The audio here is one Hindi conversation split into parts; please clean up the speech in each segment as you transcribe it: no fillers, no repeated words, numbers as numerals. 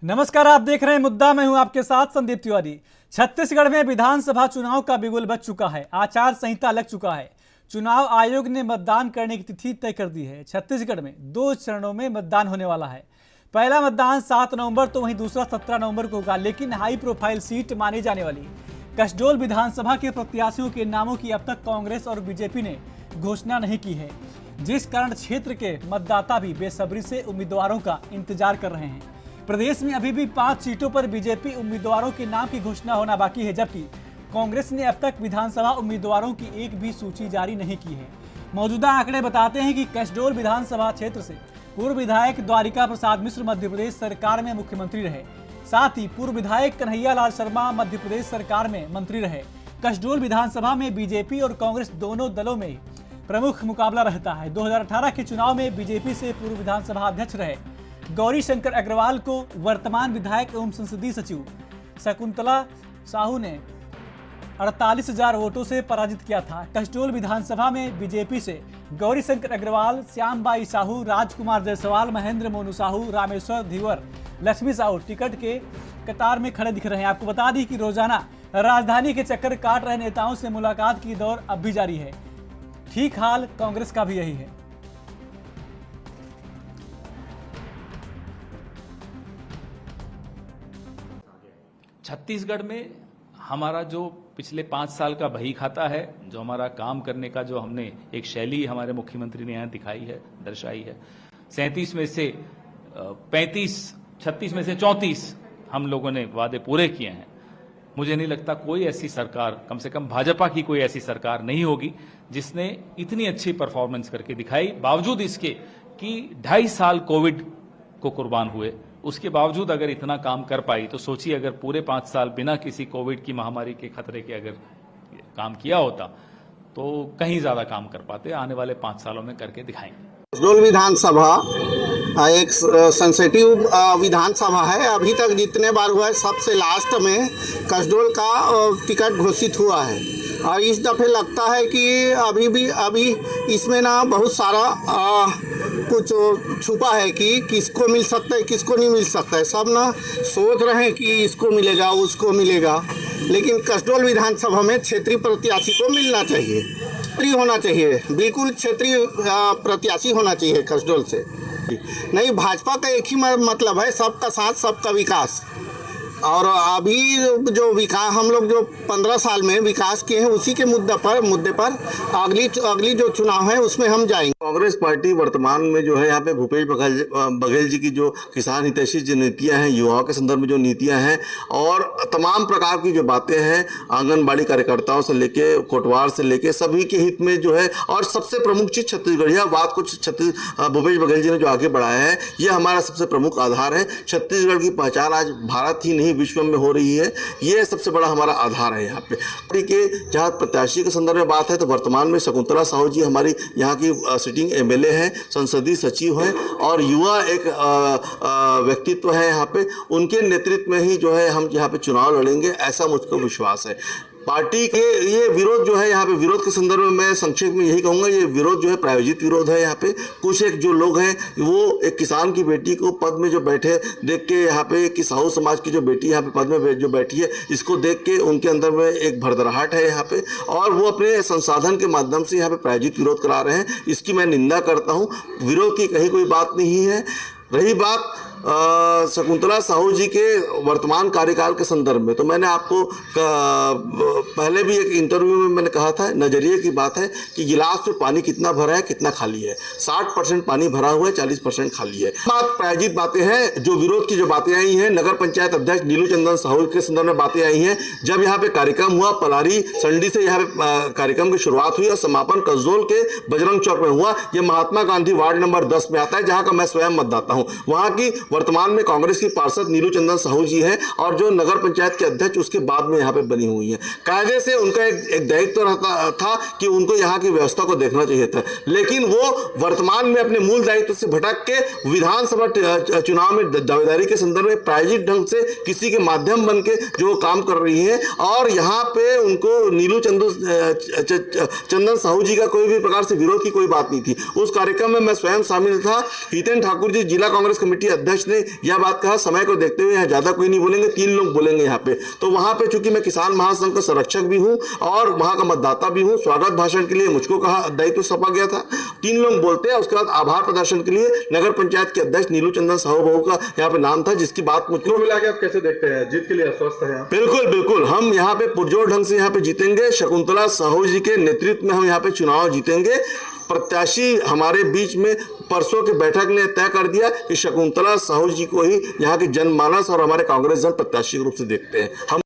नमस्कार, आप देख रहे हैं मुद्दा। मैं हूं आपके साथ संदीप तिवारी। छत्तीसगढ़ में विधानसभा चुनाव का बिगुल बज चुका है। आचार संहिता लग चुका है। चुनाव आयोग ने मतदान करने की तिथि तय कर दी है। छत्तीसगढ़ में 2 चरणों में मतदान होने वाला है। पहला मतदान 7 नवंबर तो वहीं दूसरा 17 नवंबर को होगा। लेकिन हाई प्रोफाइल सीट मानी जाने वाली कसडोल विधानसभा के प्रत्याशियों के नामों की अब तक कांग्रेस और बीजेपी ने घोषणा नहीं की है, जिस कारण क्षेत्र के मतदाता भी बेसब्री से उम्मीदवारों का इंतजार कर रहे हैं। प्रदेश में अभी भी 5 सीटों पर बीजेपी उम्मीदवारों के नाम की घोषणा होना बाकी है, जबकि कांग्रेस ने अब तक विधानसभा उम्मीदवारों की एक भी सूची जारी नहीं की है। मौजूदा आंकड़े बताते हैं कि कसडोल विधानसभा क्षेत्र से पूर्व विधायक द्वारिका प्रसाद मिश्र मध्य प्रदेश सरकार में मुख्यमंत्री रहे। साथ ही पूर्व विधायक कन्हैया लाल शर्मा मध्य प्रदेश सरकार में मंत्री रहे। कसडोल विधानसभा में बीजेपी और कांग्रेस दोनों दलों में प्रमुख मुकाबला रहता है। 2018 के चुनाव में बीजेपी से पूर्व विधानसभा अध्यक्ष रहे गौरी शंकर अग्रवाल को वर्तमान विधायक एवं संसदीय सचिव शकुंतला साहू ने 48,000 वोटों से पराजित किया था। कसडोल विधानसभा में बीजेपी से गौरी शंकर अग्रवाल, श्यामबाई साहू, राजकुमार जायसवाल, महेंद्र मोनू साहू, रामेश्वर धीवर, लक्ष्मी साहू टिकट के कतार में खड़े दिख रहे हैं। आपको बता दी कि रोजाना राजधानी के चक्कर काट रहे नेताओं से मुलाकात की दौर अब भी जारी है। ठीक हाल कांग्रेस का भी यही है। छत्तीसगढ़ में हमारा जो पिछले 5 साल का बही खाता है, जो हमारा काम करने का जो हमने एक शैली हमारे मुख्यमंत्री ने यहाँ दिखाई है, दर्शाई है, 37 में से 35, 36 में से 34 हम लोगों ने वादे पूरे किए हैं। मुझे नहीं लगता कोई ऐसी सरकार, कम से कम भाजपा की कोई ऐसी सरकार नहीं होगी जिसने इतनी अच्छी परफॉर्मेंस करके दिखाई, बावजूद इसके कि 2.5 साल कोविड को कुर्बान हुए। उसके बावजूद अगर इतना काम कर पाई तो सोचिए अगर पूरे 5 साल बिना किसी कोविड की महामारी के खतरे के अगर काम किया होता तो कहीं ज्यादा काम कर पाते। आने वाले 5 सालों में करके दिखाएंगे। कसडोल विधानसभा एक सेंसिटिव विधानसभा है। अभी तक जितने बार हुआ है सबसे लास्ट में कसडोल का टिकट घोषित हुआ है और इस दफे लगता है कि अभी इसमें ना बहुत सारा कुछ छुपा है कि किसको मिल सकता है किसको नहीं मिल सकता है। सब ना सोच रहे हैं कि इसको मिलेगा उसको मिलेगा, लेकिन कसडोल विधानसभा में क्षेत्रीय प्रत्याशी को मिलना चाहिए, क्षेत्रीय होना चाहिए, बिल्कुल क्षेत्रीय प्रत्याशी होना चाहिए कसडोल से। नहीं, भाजपा का एक ही मतलब है, सबका साथ सबका विकास। और अभी जो विकास हम लोग जो 15 साल में विकास किए हैं उसी के मुद्दे पर अगली जो चुनाव है उसमें हम जाएंगे। कांग्रेस पार्टी वर्तमान में जो है यहाँ पे भूपेश बघेल जी की जो किसान हितैषी जो नीतियाँ हैं, युवाओं के संदर्भ में जो नीतियाँ हैं और तमाम प्रकार की जो बातें हैं, आंगनबाड़ी कार्यकर्ताओं से लेके कोटवार से लेके सभी के हित में जो है। और सबसे प्रमुख चीज छत्तीसगढ़, यह बात कुछ भूपेश बघेल जी ने जो आगे बढ़ाया है यह हमारा सबसे प्रमुख आधार है। छत्तीसगढ़ की पहचान आज भारत ही नहीं विश्व में हो रही है, ये सबसे बड़ा हमारा आधार है। यहाँ पे के जहाँ प्रत्याशी के संदर्भ में बात है तो वर्तमान में शकुंतला साहू जी हमारी यहाँ की सिटिंग एमएलए हैं, संसदीय सचिव हैं और युवा एक व्यक्तित्व है यहाँ पे। उनके नेतृत्व में ही जो है हम यहाँ पे चुनाव लड़ेंगे, ऐसा मुझको विश्वास है। पार्टी के ये विरोध जो है यहाँ पे, विरोध के संदर्भ में मैं संक्षेप में यही कहूँगा, ये विरोध जो है प्रायोजित विरोध है। यहाँ पे कुछ एक जो लोग हैं वो एक किसान की बेटी को पद में जो बैठे देख के, यहाँ पे कि साहू समाज की जो बेटी यहाँ पे पद में जो बैठी है, इसको देख के उनके अंदर में एक भरदराहट है यहाँ पे और वो अपने संसाधन के माध्यम से यहाँ पे प्रायोजित विरोध करा रहे हैं। इसकी मैं निंदा करता हूँ। विरोध की कहीं कोई बात नहीं है। रही बात शकुंतला साहू जी के वर्तमान कार्यकाल के संदर्भ में, तो मैंने आपको पहले भी एक इंटरव्यू में मैंने कहा था, नजरिए की बात है कि गिलास में पानी कितना भरा है कितना खाली है। 60% पानी भरा हुआ है, 40% खाली है। बात प्रायोजित बातें हैं। जो विरोध की जो बातें आई हैं, नगर पंचायत अध्यक्ष नीलू चंदन साहू के संदर्भ में बातें आई हैं। जब यहाँ पे कार्यक्रम हुआ, पलारी संडी से यहाँ पे कार्यक्रम की शुरुआत हुई और समापन कसडोल के बजरंग चौक में हुआ। यह महात्मा गांधी वार्ड नंबर 10 में आता है, जहाँ का मैं स्वयं मतदाता हूँ। वहाँ की वर्तमान में कांग्रेस की पार्षद नीलू चंदन साहू जी हैं और जो नगर पंचायत के अध्यक्ष उसके बाद में यहाँ पे बनी हुई है। कायदे से उनका एक दायित्व था कि उनको यहाँ की व्यवस्था को देखना चाहिए था, लेकिन वो वर्तमान में अपने मूल दायित्व से भटक के विधानसभा चुनाव में दावेदारी के संदर्भ में प्रायोजित ढंग से किसी के माध्यम बन के जो काम कर रही है। और यहाँ पे उनको नीलू चंदन साहू जी का कोई भी प्रकार से विरोध की कोई बात नहीं थी। उस कार्यक्रम में मैं स्वयं शामिल था। हितेन ठाकुर जी जिला कांग्रेस कमेटी अध्यक्ष अध्यक्ष ने यह बात कहा, समय को देखते हुए यहाँ ज्यादा कोई नहीं बोलेंगे, 3 लोग बोलेंगे यहाँ पे। तो वहां पे चूंकि मैं किसान महासंघ का संरक्षक भी हूँ और वहां का मतदाता भी हूँ, स्वागत भाषण के लिए मुझको कहा दायित्व सौंपा गया था, 3 लोग बोलते हैं। उसके बाद आभार प्रदर्शन के लिए नगर पंचायत के अध्यक्ष नीलू चंदन साहू बहू का यहाँ पे नाम था, जिसकी बात मुझको मिला के आप कैसे देखते हैं, जीत के लिए आश्वस्त है? बिल्कुल बिल्कुल, हम यहाँ पे पुरजोर ढंग से यहाँ पे जीतेंगे। शकुंतला साहू जी के नेतृत्व में हम यहाँ पे चुनाव जीतेंगे। प्रत्याशी हमारे बीच में परसों की बैठक ने तय कर दिया कि शकुंतला साहू जी को ही यहाँ के जनमानस और हमारे कांग्रेस जन प्रत्याशी के रूप से देखते हैं हम।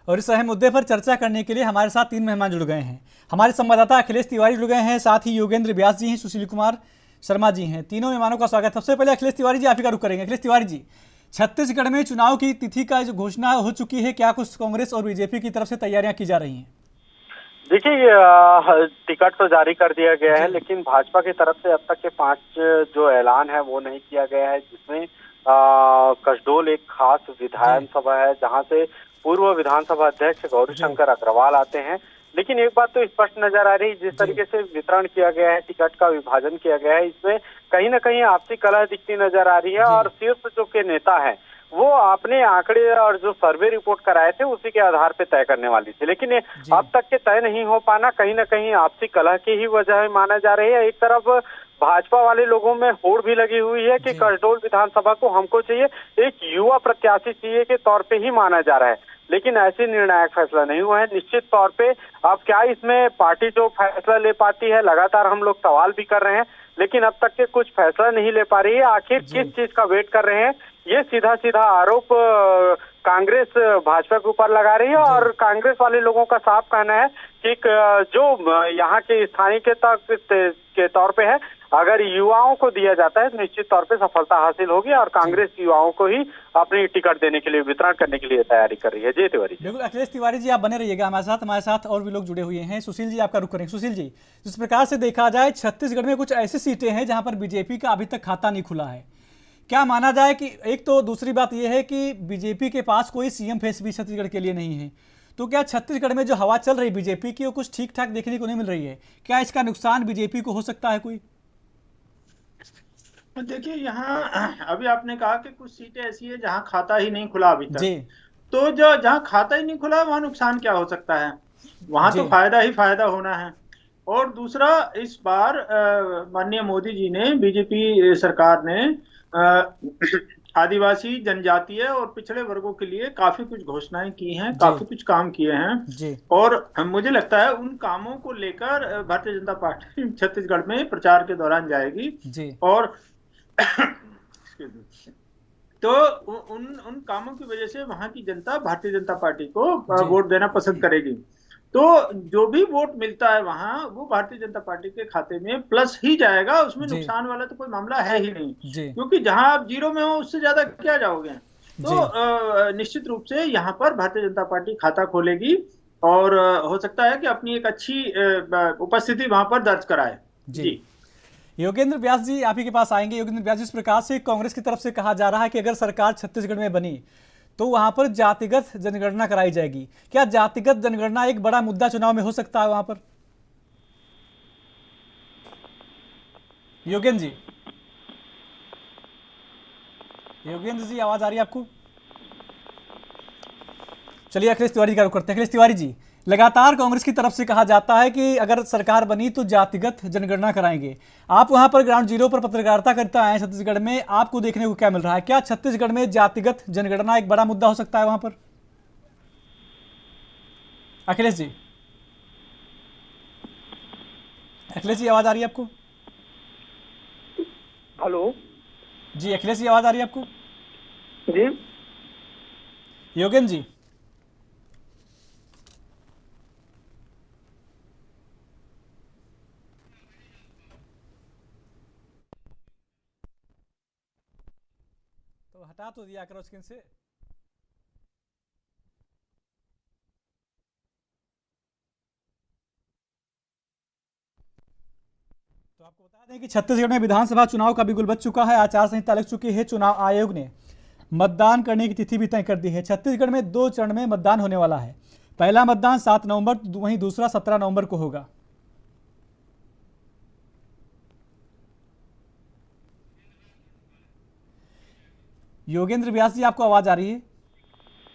और इस अहम मुद्दे पर चर्चा करने के लिए हमारे साथ 3 मेहमान जुड़ गए हैं। हमारे संवाददाता अखिलेश तिवारी जुड़ गए हैं, साथ ही योगेंद्र व्यास जी हैं, सुशील कुमार शर्मा जी हैं। तीनों मेहमानों का स्वागत। सबसे पहले अखिलेश तिवारी जी, आप ही का रुख करेंगे। अखिलेश तिवारी जी, छत्तीसगढ़ में चुनाव की तिथि का जो घोषणा हो चुकी है, क्या कुछ कांग्रेस और बीजेपी की तरफ से तैयारियां की जा रही हैं? देखिए, टिकट तो जारी कर दिया गया है, लेकिन भाजपा की तरफ से अब तक के 5 जो ऐलान है वो नहीं किया गया है, जिसमें कसडोल एक खास विधानसभा है जहां से पूर्व विधानसभा अध्यक्ष गौरीशंकर अग्रवाल आते हैं। लेकिन एक बात तो स्पष्ट नजर आ रही है, जिस तरीके से वितरण किया गया है, टिकट का विभाजन किया गया है, इसमें कहीं ना कहीं आपसी कलह दिखती नजर आ रही है। और शीर्ष जो के नेता है वो अपने आंकड़े और जो सर्वे रिपोर्ट कराए थे उसी के आधार पे तय करने वाली थी, लेकिन अब तक के तय नहीं हो पाना कहीं ना कहीं आपसी कलह की ही वजह माना जा रही है। एक तरफ भाजपा वाले लोगों में होड़ भी लगी हुई है कि कसडोल विधानसभा को हमको चाहिए, एक युवा प्रत्याशी चाहिए के तौर पे ही माना जा रहा है, लेकिन ऐसे निर्णायक फैसला नहीं हुआ है। निश्चित तौर पे अब क्या इसमें पार्टी जो फैसला ले पाती है, लगातार हम लोग सवाल भी कर रहे हैं, लेकिन अब तक के कुछ फैसला नहीं ले पा रही है। आखिर किस चीज का वेट कर रहे हैं, ये सीधा सीधा आरोप कांग्रेस भाजपा के ऊपर लगा रही है। और कांग्रेस वाले लोगों का साफ कहना है कि जो यहाँ के स्थानीय के तौर पे है, अगर युवाओं को दिया जाता है तो निश्चित तौर पे सफलता हासिल होगी और कांग्रेस युवाओं को ही अपनी टिकट देने के लिए, वितरण करने के लिए तैयारी कर रही है। जय तिवारी। बिल्कुल अखिलेश तिवारी जी, आप बने रहिएगा हमारे साथ और भी लोग जुड़े हुए हैं। सुशील जी, आपका रुख करेंगे। सुशील जी, जिस प्रकार से देखा जाए छत्तीसगढ़ में कुछ ऐसी सीटें हैं जहां पर बीजेपी का अभी तक खाता नहीं खुला है, क्या माना जाए कि एक तो दूसरी बात यह है कि बीजेपी के पास कोई सीएम फेस भी छत्तीसगढ़ के लिए नहीं है, तो क्या छत्तीसगढ़ में जो हवा चल रही बीजेपी की वो कुछ ठीक ठाक देखने को नहीं मिल रही है? क्या इसका नुकसान बीजेपी को हो सकता है कोई? देखिए, यहाँ अभी आपने कहा कि कुछ सीटें ऐसी है जहाँ खाता ही नहीं खुला अभी तक, तो जो जहाँ खाता ही नहीं खुला वहाँ नुकसान क्या हो सकता है? वहाँ तो फायदा ही फायदा होना है। और दूसरा, इस बार माननीय मोदी जी ने, बीजेपी सरकार ने आदिवासी, जनजातीय और पिछड़े वर्गों के लिए काफी कुछ घोषणाएं की हैं, काफी कुछ काम किए हैं। और मुझे लगता है उन कामों को लेकर भारतीय जनता पार्टी छत्तीसगढ़ में प्रचार के दौरान जाएगी और तो उन कामों की वजह से वहां की जनता भारतीय जनता पार्टी को वोट देना पसंद करेगी। तो जो भी वोट मिलता है वहां, वो भारतीय जनता पार्टी के खाते में प्लस ही जाएगा, उसमें नुकसान वाला तो कोई मामला है ही नहीं, क्योंकि जहां आप जीरो में हो उससे ज्यादा क्या जाओगे। तो निश्चित रूप से यहाँ पर भारतीय जनता पार्टी खाता खोलेगी और हो सकता है कि अपनी एक अच्छी उपस्थिति वहां पर दर्ज कराए। जी योगेंद्र व्यास जी, आप ही के पास आएंगे। योगेंद्र व्यास जी, इस प्रकार से कांग्रेस की तरफ से कहा जा रहा है कि अगर सरकार छत्तीसगढ़ में बनी तो वहां पर जातिगत जनगणना कराई जाएगी, क्या जातिगत जनगणना एक बड़ा मुद्दा चुनाव में हो सकता है वहां पर? योगेंद्र जी आवाज आ रही है आपको? चलिए अखिलेश तिवारी का रुख करते हैं। अखिलेश तिवारी जी, लगातार कांग्रेस की तरफ से कहा जाता है कि अगर सरकार बनी तो जातिगत जनगणना कराएंगे। आप वहां पर ग्राउंड जीरो पर पत्रकारिता करते आए हैं छत्तीसगढ़ में, आपको देखने को क्या मिल रहा है? क्या छत्तीसगढ़ में जातिगत जनगणना एक बड़ा मुद्दा हो सकता है वहां पर? अखिलेश जी, आवाज आ रही है आपको? हेलो जी, अखिलेश जी आवाज आ रही है आपको? जी योगेंद्र जी, हटा तो दिया करो स्क्रीन से। तो आपको बता दें कि छत्तीसगढ़ में विधानसभा चुनाव का बिगुल बज चुका है, आचार संहिता लग चुकी है। चुनाव आयोग ने मतदान करने की तिथि भी तय कर दी है। छत्तीसगढ़ में 2 चरण में मतदान होने वाला है। पहला मतदान 7 नवंबर, वहीं दूसरा 17 नवंबर को होगा। योगेंद्र व्यास जी, आपको आवाज आ रही है?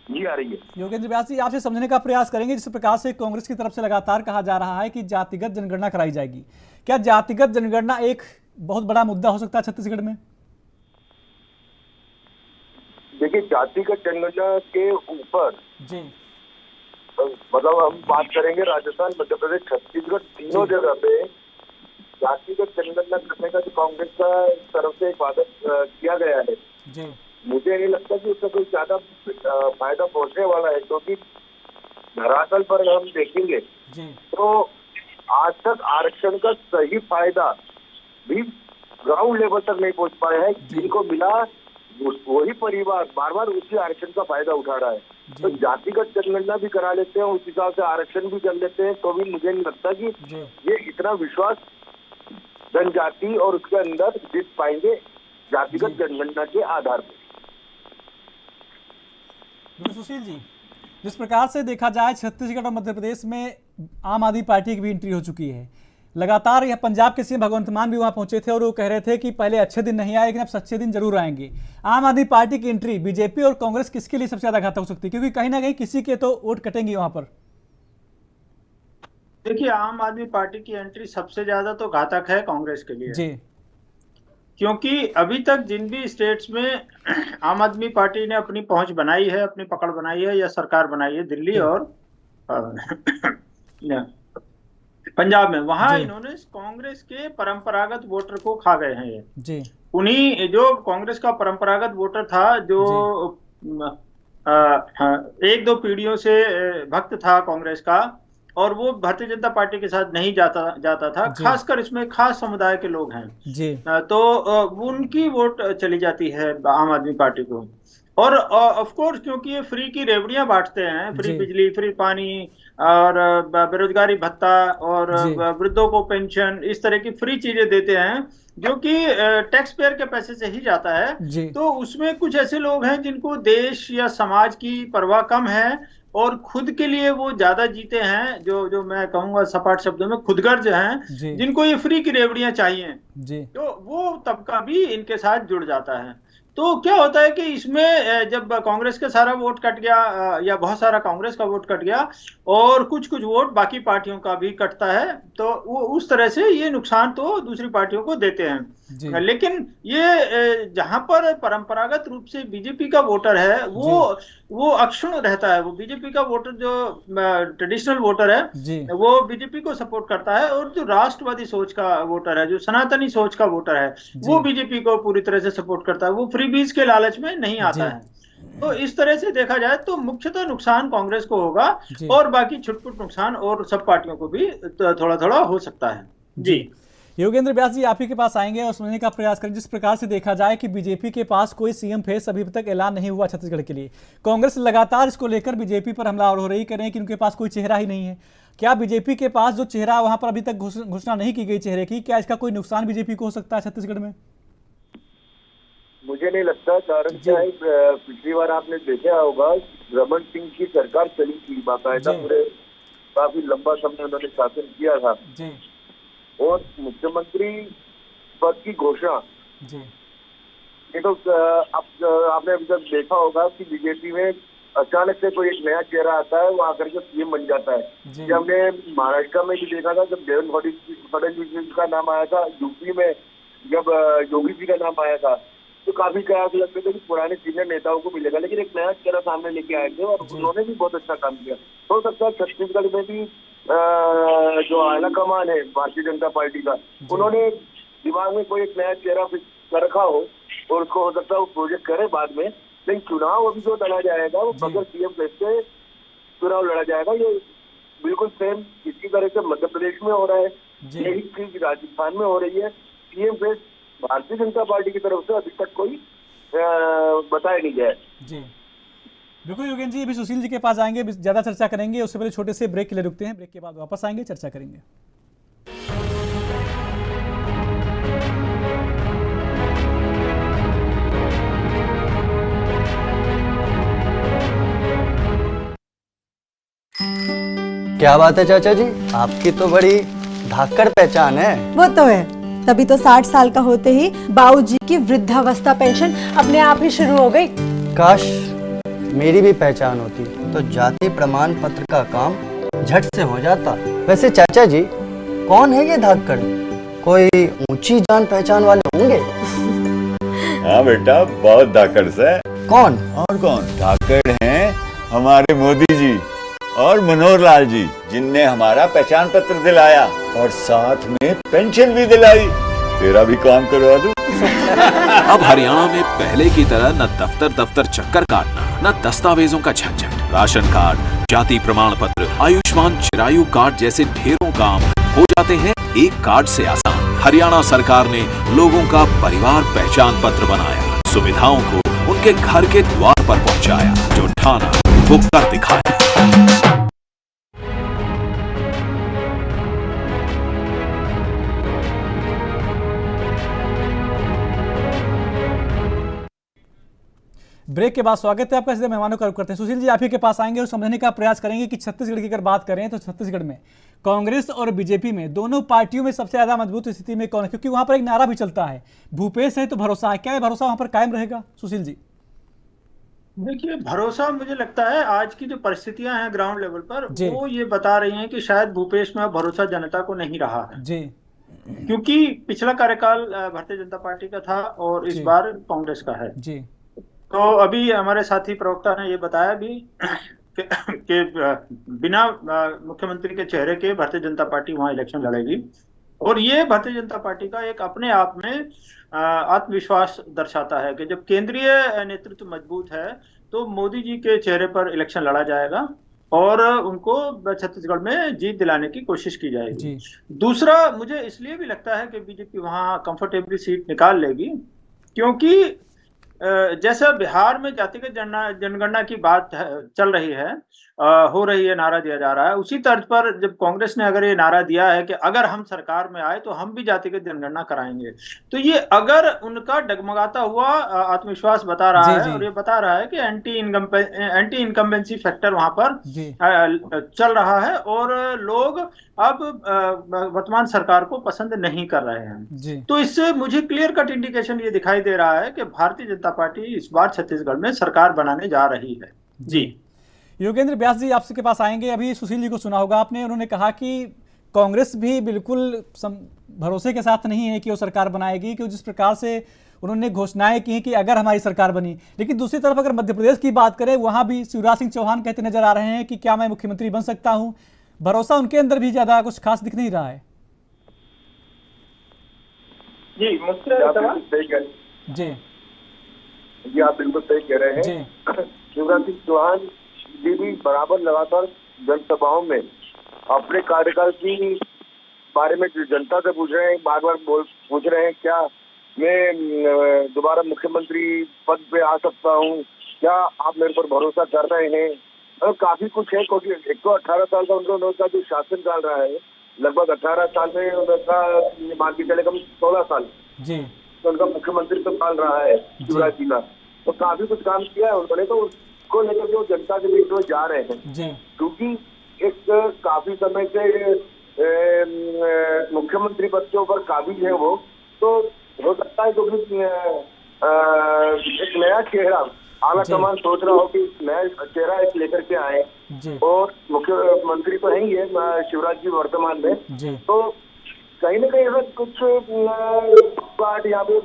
जी आ रही है। योगेंद्र व्यास जी, आपसे समझने का प्रयास करेंगे, जिस प्रकार से कांग्रेस की तरफ से लगातार कहा जा रहा है कि जातिगत जनगणना कराई जाएगी, क्या जातिगत जनगणना एक बहुत बड़ा मुद्दा हो सकता है छत्तीसगढ़ में? देखिए, जातिगत जनगणना के ऊपर जी, मतलब हम बात करेंगे राजस्थान, मध्य प्रदेश, छत्तीसगढ़, तीनों जगह पे जातिगत जनगणना करने का जो कांग्रेस का तरफ से वादा किया गया है, जी, मुझे नहीं लगता कि उसका कोई ज्यादा फायदा पहुंचने वाला है, क्योंकि धरातल पर हम देखेंगे जी, तो आज तक आरक्षण का सही फायदा भी ग्राउंड लेवल तक नहीं पहुंच पाया है। जिनको मिला वही परिवार बार बार उसी आरक्षण का फायदा उठा रहा है। तो जातिगत जनगणना भी करा लेते हैं, उस हिसाब से आरक्षण भी कर लेते हैं, तो भी मुझे नहीं लगता कि ये इतना विश्वास जनजाति और उसके अंदर जीत पाएंगे जातिगत जनगणना के आधार पर। सुशील जी, जिस प्रकार से देखा जाए छत्तीसगढ़ और मध्य प्रदेश में आम आदमी पार्टी की भी एंट्री हो चुकी है। लगातार यह पंजाब के सीएम भगवंत मान भी वहां पहुंचे थे और वो कह रहे थे कि पहले अच्छे दिन नहीं आए, लेकिन अब सच्चे दिन जरूर आएंगे। आम आदमी पार्टी की एंट्री बीजेपी और कांग्रेस किसके लिए सबसे ज्यादा घातक हो सकती है, क्योंकि कहीं ना कहीं किसी के तो वोट कटेंगे वहां पर? देखिए, आम आदमी पार्टी की एंट्री सबसे ज्यादा तो घातक है कांग्रेस के लिए जी, क्योंकि अभी तक जिन भी स्टेट्स में आम आदमी पार्टी ने अपनी पहुंच बनाई है, अपनी पकड़ बनाई है या सरकार बनाई है, दिल्ली और पंजाब में, वहां इन्होंने कांग्रेस के परंपरागत वोटर को खा गए हैं। ये जी, उन्हीं जो कांग्रेस का परंपरागत वोटर था, जो 1-2 पीढ़ियों से भक्त था कांग्रेस का, और वो भारतीय जनता पार्टी के साथ नहीं जाता था, खासकर इसमें खास समुदाय के लोग हैं जी, तो उनकी वोट चली जाती है आम आदमी पार्टी को। और ऑफ कोर्स क्योंकि ये फ्री की रेवड़ियां बांटते हैं, फ्री बिजली, फ्री पानी और बेरोजगारी भत्ता और वृद्धों को पेंशन, इस तरह की फ्री चीजें देते हैं जो कि टैक्स पेयर के पैसे से ही जाता है। तो उसमें कुछ ऐसे लोग हैं जिनको देश या समाज की परवाह कम है और खुद के लिए वो ज्यादा जीते हैं, जो मैं कहूंगा सपाट शब्दों में खुदगर्ज हैं, जिनको ये फ्री की रेवड़ियां चाहिए, तो वो तबका भी इनके साथ जुड़ जाता है। तो क्या होता है कि इसमें जब कांग्रेस का सारा वोट कट गया या बहुत सारा कांग्रेस का वोट कट गया और कुछ कुछ वोट बाकी पार्टियों का भी कटता है, तो वो उस तरह से ये नुकसान तो दूसरी पार्टियों को देते हैं। लेकिन ये जहां पर परंपरागत रूप से बीजेपी का वोटर है वो अक्षुण्ण रहता है। वो बीजेपी का वोटर जो ट्रेडिशनल वोटर है वो बीजेपी को सपोर्ट करता है, और जो राष्ट्रवादी सोच का वोटर है, जो सनातनी सोच का वोटर है, वो बीजेपी को पूरी तरह से सपोर्ट करता है, वो फ्रीबीज के लालच में नहीं आता है। तो इस तरह से देखा जाए तो मुख्यतः नुकसान कांग्रेस को होगा और बाकी छुटपुट नुकसान और सब पार्टियों को भी थोड़ा थोड़ा हो सकता है। जी, योगेंद्र व्यास जी, आप ही के पास आएंगे और समझने का प्रयास करें। जिस प्रकार से देखा जाए कि बीजेपी के पास कोई सीएम फेस अभी तक ऐलान नहीं हुआ छत्तीसगढ़ के लिए, कांग्रेस लगातार इसको लेकर बीजेपी पर हमला हो रही करें कि उनके पास कोई चेहरा ही नहीं है। क्या बीजेपी के पास जो चेहरा वहां पर अभी तक घोषणा नहीं की गई चेहरे की, क्या इसका कोई नुकसान बीजेपी को हो सकता है छत्तीसगढ़ में? मुझे नहीं लगता, कारण क्या है, पिछली बार आपने देखा होगा रमन सिंह की सरकार चली थी, बाकायदा पूरे काफी लंबा समय उन्होंने शासन किया था और मुख्यमंत्री पद की घोषणा, ये तो अब आपने अभी तक देखा होगा कि बीजेपी में अचानक से कोई एक नया चेहरा आता है, वो आकर के सीएम बन जाता है। ये हमने महाराष्ट्र में भी देखा था जब देवेंद्र फडणवीस का नाम आया था, यूपी में जब योगी जी का नाम आया था, तो काफी कयास लगते थे कि पुराने सीनियर नेताओं को मिलेगा, लेकिन एक नया चेहरा सामने लेके आए थे और उन्होंने भी बहुत अच्छा काम किया। हो सकता है छत्तीसगढ़ में भी जो आला कमान है भारतीय जनता पार्टी का, उन्होंने दिमाग में कोई एक नया चेहरा कर रखा हो और उसको हो सकता है वो प्रोजेक्ट करे बाद में। लेकिन चुनाव अभी जो लड़ा जाएगा वो बगैर सीएम फेस से चुनाव लड़ा जाएगा। ये बिल्कुल सेम इसी तरह से मध्य प्रदेश में हो रहा है, यही चीज राजस्थान में हो रही है। CM face Bharatiya Janata party की तरफ से अभी तक कोई बताया नहीं जाए। जी बिल्कुल योगेंद्र जी, अभी सुशील जी के पास आएंगे, ज्यादा चर्चा करेंगे, उससे पहले छोटे से ब्रेक के लिए रुकते हैं, ब्रेक के बाद वापस आएंगे, चर्चा करेंगे। क्या बात है चाचा जी, आपकी तो बड़ी धाकड़ पहचान है। वो तो है, तभी तो 60 साल का होते ही बाबूजी की वृद्धावस्था पेंशन अपने आप ही शुरू हो गई। काश मेरी भी पहचान होती तो जाति प्रमाण पत्र का काम झट से हो जाता। वैसे चाचा जी, कौन है ये धाकड़? कोई ऊंची जान पहचान वाले होंगे? हाँ बेटा, बहुत धाकड़ से। कौन? और कौन? धाकड़ हैं हमारे मोदी जी और मनोहर लाल जी, जिनने हमारा पहचान पत्र दिलाया और साथ में पेंशन भी दिलाई। तेरा भी काम करवा दूं। अब हरियाणा में पहले की तरह न दफ्तर चक्कर काटना, न दस्तावेजों का झंझट। राशन कार्ड, जाति प्रमाण पत्र, आयुष्मान चिरायु कार्ड जैसे ढेरों काम हो जाते हैं एक कार्ड से आसान। हरियाणा सरकार ने लोगों का परिवार पहचान पत्र बनाया, सुविधाओं को उनके घर के द्वार पर पहुंचाया। जो ठाना वो कर दिखाया। ब्रेक के बाद स्वागत है आपका, सीधे मेहमानों का रुख करते हैं। सुशील जी, आप ही के पास आएंगे और समझने का प्रयास करेंगे कि छत्तीसगढ़ की अगर बात करें तो छत्तीसगढ़ में कांग्रेस और बीजेपी में, दोनों पार्टियों में सबसे ज्यादा मजबूत स्थिति में कौन है? क्योंकि वहां पर एक नारा भी चलता है, भूपेश है तो भरोसा है। क्या है भरोसा वहां पर कायम रहेगा सुशील जी? देखिए, भरोसा मुझे लगता है आज की जो परिस्थितियां हैं ग्राउंड लेवल पर, वो ये बता रही हैं कि शायद भूपेश में भरोसा जनता को नहीं रहा है जी, क्योंकि पिछला कार्यकाल भारतीय जनता पार्टी का था और इस बार कांग्रेस का है जी। तो अभी हमारे साथी प्रवक्ता ने ये बताया भी कि बिना मुख्यमंत्री के चेहरे के भारतीय जनता पार्टी वहां इलेक्शन लड़ेगी और ये भारतीय जनता पार्टी का एक अपने आप में आत्मविश्वास दर्शाता है कि जब केंद्रीय नेतृत्व मजबूत है तो मोदी जी के चेहरे पर इलेक्शन लड़ा जाएगा और उनको छत्तीसगढ़ में जीत दिलाने की कोशिश की जाएगी। दूसरा, मुझे इसलिए भी लगता है कि बीजेपी वहां कंफर्टेबली सीट निकाल लेगी क्योंकि जैसा बिहार में जातिगत जनगणना की बात चल रही है, हो रही है, नारा दिया जा रहा है, उसी तर्ज पर जब कांग्रेस ने अगर ये नारा दिया है कि अगर हम सरकार में आए तो हम भी जातिगत जनगणना कराएंगे, तो ये अगर उनका डगमगाता हुआ आत्मविश्वास बता रहा है और ये बता रहा है कि एंटी इनकम्बेंसी फैक्टर वहां पर चल रहा है और लोग अब वर्तमान सरकार को पसंद नहीं कर रहे हैं, तो इससे मुझे क्लियर कट इंडिकेशन ये दिखाई दे रहा है कि भारतीय जनता पार्टी इस बार छत्तीसगढ़ में सरकार बनाने जा रही है। जी योगेंद्र व्यास जी, आपसे के पास आएंगे। अभी सुशील जी को सुना होगा आपने, उन्होंने कहा कि कांग्रेस भी बिल्कुल भरोसे के साथ नहीं है कि वो सरकार बनाएगी, कि जिस प्रकार से उन्होंने घोषणाएं की कि अगर हमारी सरकार बनी। लेकिन दूसरी तरफ अगर मध्य प्रदेश की बात करें, वहां भी शिवराज सिंह चौहान कहते नजर आ रहे हैं कि क्या मैं मुख्यमंत्री बन सकता हूं। भरोसा उनके अंदर भी ज्यादा कुछ खास दिख नहीं रहा है। जी जी आप बिल्कुल सही कह रहे हैं। शिवराज सिंह चौहान जी भी बराबर लगातार जनसभाओं में अपने कार्यकाल की बारे में जनता से पूछ रहे हैं, बार बार पूछ रहे हैं क्या मैं दोबारा मुख्यमंत्री पद पे आ सकता हूँ, क्या आप मेरे पर भरोसा कर रहे हैं। और काफी कुछ है क्योंकि 118 साल का उनका जो शासन चल रहा है, लगभग 18 साल में उनका मान के चले कम 16 साल तो उनका मुख्यमंत्री तो पाल रहा है शिवराज जी का, तो काफी कुछ काम किया है उन्होंने, तो उसको लेकर जो जनता के बीच में जा रहे हैं क्योंकि एक काफी समय से मुख्यमंत्री पद के ऊपर काबिज है वो, तो हो सकता है क्योंकि एक नया चेहरा आला कमान सोच रहा हो कि नया चेहरा एक लेकर के आए और मुख्यमंत्री तो है ही है शिवराज जी वर्तमान में, तो कहीं ना कहीं ऐसा कुछ बात यहाँ पे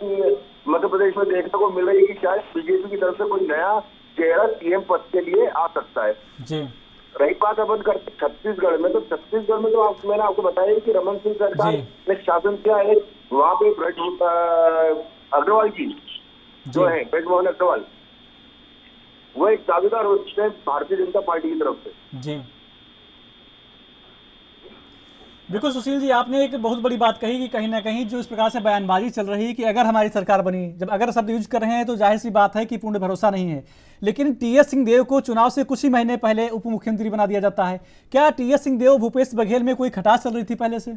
मध्य प्रदेश में देखने को मिल रही है कि शायद बीजेपी की तरफ से कोई नया चेहरा सीएम पद के लिए आ सकता है। रही बात अपन करते छत्तीसगढ़ में, तो छत्तीसगढ़ में तो मैंने आपको बताया कि रमन सिंह सरकार ने शासन किया है, वहाँ पे अग्रवाल जी जो है ब्रजमोहन अग्रवाल, वो एक दावेदार होते हैं भारतीय जनता पार्टी की तरफ से। बिल्कुल सुशील जी, आपने एक बहुत बड़ी बात कही कि कहीं ना कहीं जो इस प्रकार से बयानबाजी चल रही है कि अगर हमारी सरकार बनी, जब अगर शब्द यूज कर रहे हैं तो जाहिर सी बात है कि पूर्ण भरोसा नहीं है। लेकिन टीएस सिंहदेव को चुनाव से कुछ ही महीने पहले उप मुख्यमंत्री बना दिया जाता है। क्या टीएस सिंहदेव भूपेश बघेल में कोई खटास चल रही थी पहले से?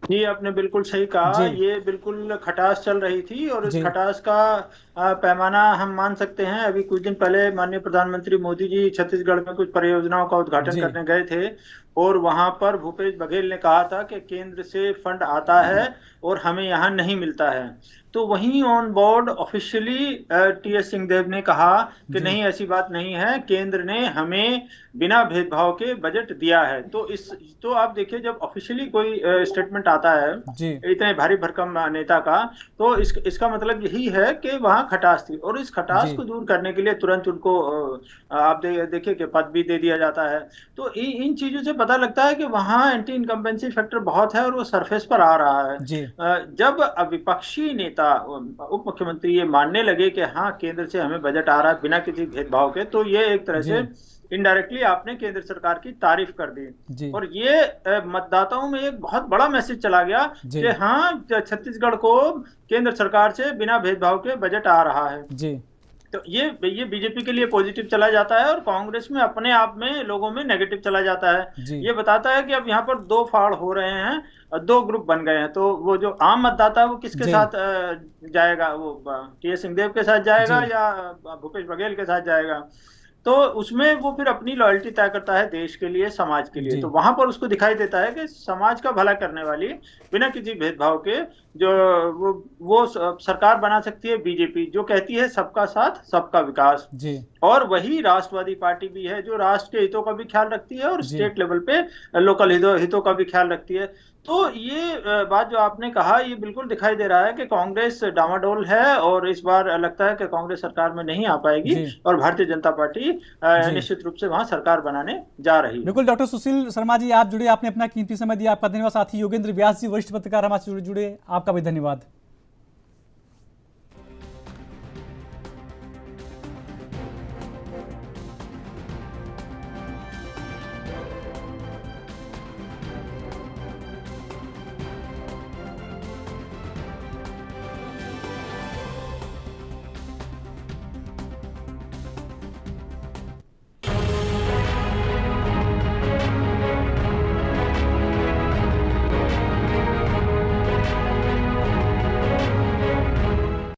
जी, आपने बिल्कुल सही कहा, ये बिल्कुल खटास चल रही थी और इस खटास का पैमाना हम मान सकते हैं। अभी कुछ दिन पहले माननीय प्रधानमंत्री मोदी जी छत्तीसगढ़ में कुछ परियोजनाओं का उद्घाटन करने गए थे और वहां पर भूपेश बघेल ने कहा था कि केंद्र से फंड आता है और हमें यहाँ नहीं मिलता है। तो वहीं on board officially TS Singhdeo ने कहा कि नहीं, ऐसी बात नहीं है, केंद्र ने हमें बिना भेदभाव के बजट दिया है। तो आप देखिए, जब ऑफिशियली कोई स्टेटमेंट आता है इतने भारी भरकम नेता का, तो इसका मतलब यही है कि वहां खटास थी और इस खटास को दूर करने के लिए तुरंत उनको आप देखिए कि पद भी दे दिया जाता है। तो इन चीजों से पता लगता है कि वहां एंटी इनकम्बेंसी फैक्टर बहुत है और वो सरफेस पर आ रहा है। जब विपक्षी नेता उप मुख्यमंत्री ये मानने लगे कि हाँ, केंद्र से हमें बजट आ रहा है बिना किसी भेदभाव के, तो ये एक तरह से इनडायरेक्टली आपने केंद्र सरकार की तारीफ कर दी और ये मतदाताओं में एक बहुत बड़ा मैसेज चला गया कि हाँ, छत्तीसगढ़ को केंद्र सरकार से बिना भेदभाव के बजट आ रहा है। तो ये बीजेपी के लिए पॉजिटिव चला जाता है और कांग्रेस में अपने आप में लोगों में नेगेटिव चला जाता है। ये बताता है कि अब यहाँ पर दो फाड़ हो रहे हैं, दो ग्रुप बन गए हैं। तो वो जो आम मतदाता है वो किसके साथ जाएगा, वो टीएस सिंहदेव के साथ जाएगा या भूपेश बघेल के साथ जाएगा, तो उसमें वो फिर अपनी लॉयल्टी तय करता है देश के लिए, समाज के लिए। तो वहां पर उसको दिखाई देता है कि समाज का भला करने वाली बिना किसी भेदभाव के जो वो सरकार बना सकती है बीजेपी, जो कहती है सबका साथ सबका विकास। और वही राष्ट्रवादी पार्टी भी है जो राष्ट्र के हितों का भी ख्याल रखती है और स्टेट लेवल पे लोकल हितों का भी ख्याल रखती है। तो ये बात जो आपने कहा, ये बिल्कुल दिखाई दे रहा है कि कांग्रेस डामाडोल है और इस बार लगता है कि कांग्रेस सरकार में नहीं आ पाएगी और भारतीय जनता पार्टी निश्चित रूप से वहां सरकार बनाने जा रही है। बिल्कुल। डॉक्टर सुशील शर्मा जी, आप जुड़े, आपने अपना कीमती समय दिया, आपका धन्यवाद। साथी योगेंद्र व्यास जी, वरिष्ठ पत्रकार, हमारे जुड़े, आपका भी धन्यवाद।